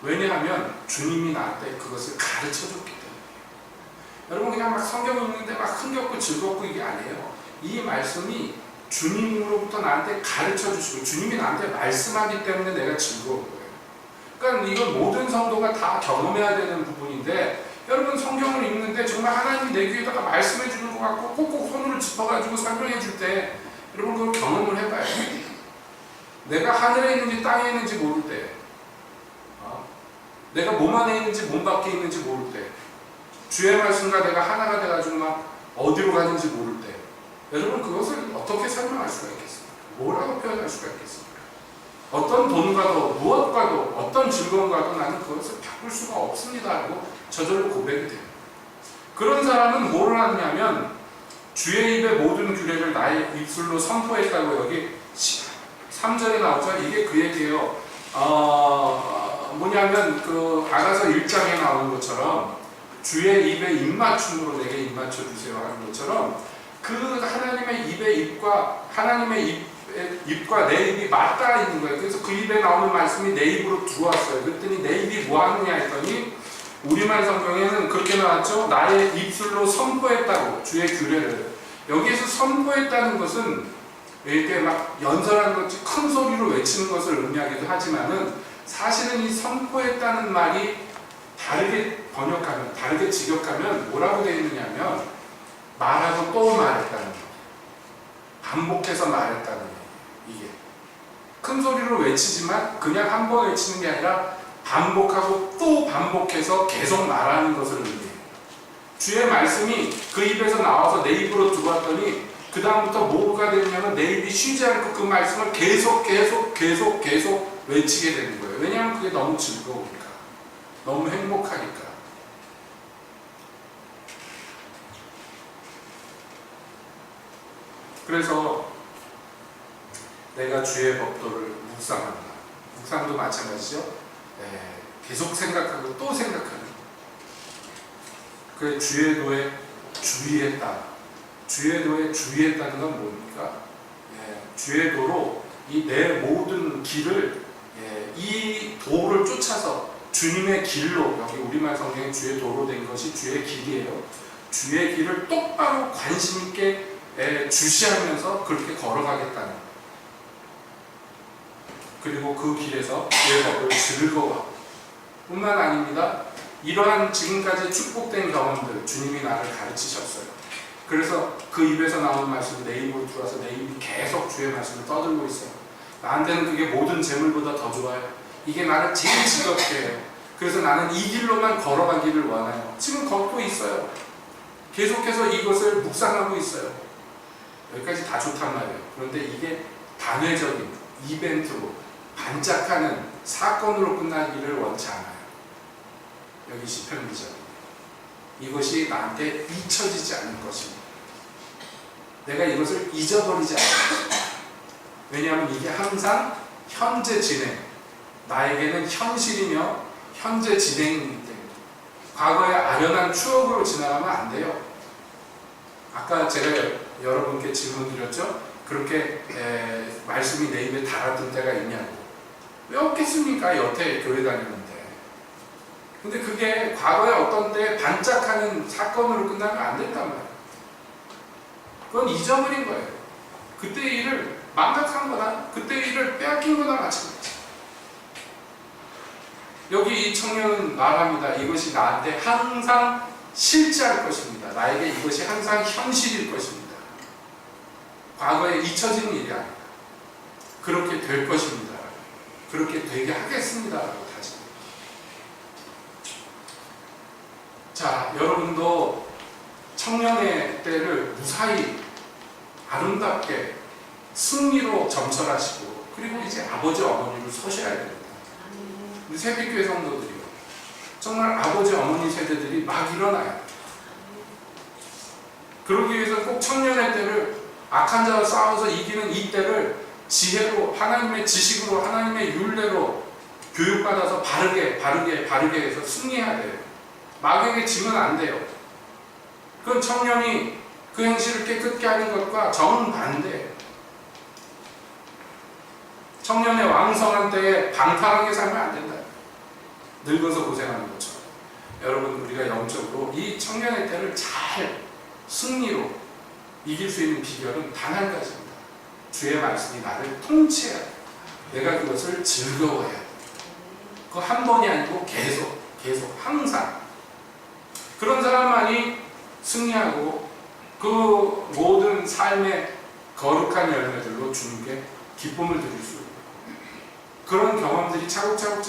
왜냐하면 주님이 나한테 그것을 가르쳐줬기 때문에. 여러분 그냥 막 성경 읽는데 막 흥겹고 즐겁고 이게 아니에요. 이 말씀이 주님으로부터 나한테 가르쳐주시고 주님이 나한테 말씀하기 때문에 내가 즐거운 거예요. 그러니까 이건 모든 성도가 다 경험해야 되는 부분인데 여러분 성경을 읽는데 정말 하나님이 내 귀에다가 말씀해 주는 것 같고 꼭꼭 손으로 짚어가지고 설명해 줄 때 여러분 그걸 경험을 해봐야 돼요. 내가 하늘에 있는지 땅에 있는지 모를 때 내가 몸 안에 있는지 몸 밖에 있는지 모를 때 주의 말씀과 내가 하나가 돼가지고 막 어디로 가는지 모를 때 여러분 그것을 어떻게 설명할 수가 있겠습니까? 뭐라고 표현할 수가 있겠습니까? 어떤 돈과도 무엇과도 어떤 즐거움과도 나는 그것을 바꿀 수가 없습니다 하고 저절로 고백이 돼요. 그런 사람은 뭘 하냐면 주의 입의 모든 규례를 나의 입술로 선포했다고 여기 3절에 나오죠. 이게 그 얘기예요. 뭐냐면 그 아가서 1장에 나오는 것처럼 주의 입의 입맞춤으로 내게 입맞춰 주세요 하는 것처럼 그 하나님의 입의 입과 하나님의 입과 내 입이 맞닿아 있는 거예요. 그래서 그 입에 나오는 말씀이 내 입으로 들어왔어요. 그랬더니 내 입이 뭐 하느냐 했더니 우리말 성경에는 그렇게 나왔죠. 나의 입술로 선포했다고, 주의 규례를. 여기에서 선포했다는 것은 이렇게 막 연설하는 것이 큰 소리로 외치는 것을 의미하기도 하지만은 사실은 이 선포했다는 말이 다르게 번역하면, 다르게 직역하면 뭐라고 되어 있느냐면 말하고 또 말했다는 거예요. 반복해서 말했다는 거예요. 이게 큰 소리로 외치지만 그냥 한 번 외치는 게 아니라 반복하고 또 반복해서 계속 말하는 것을 의미해요. 주의 말씀이 그 입에서 나와서 내 입으로 들어왔더니 그 다음부터 뭐가 되냐면 내 입이 쉬지 않고 그 말씀을 계속 외치게 되는 거예요. 왜냐하면 그게 너무 즐거우니까, 너무 행복하니까. 그래서 내가 주의 법도를 묵상한다. 묵상도 마찬가지죠. 계속 생각하고 또 생각하는. 그 주의 도에 주의했다. 주의 도에 주의했다는 건 뭡니까? 주의 도로 이 내 모든 길을, 이 도를 쫓아서 주님의 길로, 여기 우리말 성경에 주의 도로 된 것이 주의 길이에요. 주의 길을 똑바로 관심 있게 주시하면서 그렇게 걸어가겠다는 거예요. 그리고 그 길에서 주의 법을 즐거워하고 뿐만 아닙니다. 이러한 지금까지 축복된 경험들 주님이 나를 가르치셨어요. 그래서 그 입에서 나오는 말씀이 내 입으로 들어와서 내 입이 계속 주의 말씀을 떠들고 있어요. 나한테는 그게 모든 재물보다 더 좋아요. 이게 나를 제일 즐겁게 해요. 그래서 나는 이 길로만 걸어가기를 원해요. 지금 걷고 있어요. 계속해서 이것을 묵상하고 있어요. 여기까지 다 좋단 말이에요. 그런데 이게 단회적인 이벤트로 반짝하는 사건으로 끝나기를 원치 않아요. 여기 시편 기자. 이것이 나한테 잊혀지지 않을 것입니다. 내가 이것을 잊어버리지 않을 것입니다. 왜냐하면 이게 항상 현재 진행, 나에게는 현실이며 현재 진행이기 때문에 과거의 아련한 추억으로 지나가면 안 돼요. 아까 제가 여러분께 질문 드렸죠? 그렇게 말씀이 내 입에 달았던 때가 있냐고. 왜 없겠습니까? 여태 교회 다니는데. 근데 그게 과거에 어떤 때 반짝하는 사건으로 끝나면 안 된단 말이에요. 그건 잊어버린 거예요. 그때의 일을 망각한 거나 그때의 일을 빼앗긴 거나 마찬가지예요. 여기 이 청년은 말합니다. 이것이 나한테 항상 실제할 것입니다. 나에게 이것이 항상 현실일 것입니다. 과거에 잊혀진 일이 아니다. 그렇게 될 것입니다. 그렇게 되게 하겠습니다. 라고 다짐. 자, 여러분도 청년의 때를 무사히 아름답게 승리로 점철하시고 그리고 이제 아버지 어머니를 서셔야 됩니다. 우리 새벽교회 성도들이요. 정말 아버지 어머니 세대들이 막 일어나야 돼요. 그러기 위해서 꼭 청년의 때를 악한 자와 싸워서 이기는 이 때를 지혜로, 하나님의 지식으로, 하나님의 율례로 교육받아서 바르게 해서 승리해야 돼요. 마귀에게 지면 안 돼요. 그건 청년이 그 행실을 깨끗게 하는 것과 정반대예요. 청년의 왕성한 때에 방탕하게 살면 안 된다. 늙어서 고생하는 것처럼. 여러분, 우리가 영적으로 이 청년의 때를 잘 승리로 이길 수 있는 비결은 단 한 가지입니다. 주의 말씀이 나를 통치해야 돼. 내가 그것을 즐거워해야 돼. 그 한 번이 아니고 계속 항상. 그런 사람만이 승리하고 그 모든 삶의 거룩한 열매들로 주님께 기쁨을 드릴 수 있고 그런 경험들이 차곡차곡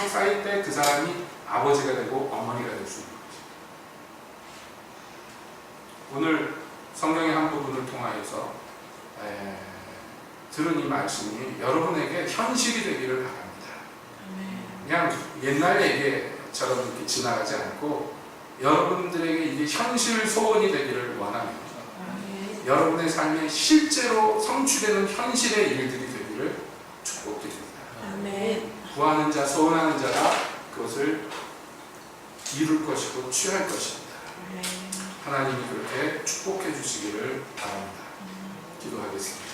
쌓일 때 그 사람이 아버지가 되고 어머니가 될 수 있는 거죠. 오늘 성경의 한 부분을 통하여서 들은 이 말씀이 여러분에게 현실이 되기를 바랍니다. 그냥 옛날 얘기처럼 이렇게 지나가지 않고 여러분들에게 이게 현실 소원이 되기를 원합니다. 여러분의 삶에 실제로 성취되는 현실의 일들이 되기를 축복드립니다. 구하는 자, 소원하는 자가 그것을 이룰 것이고 취할 것입니다. 하나님이 그렇게 축복해 주시기를 바랍니다. 기도하겠습니다.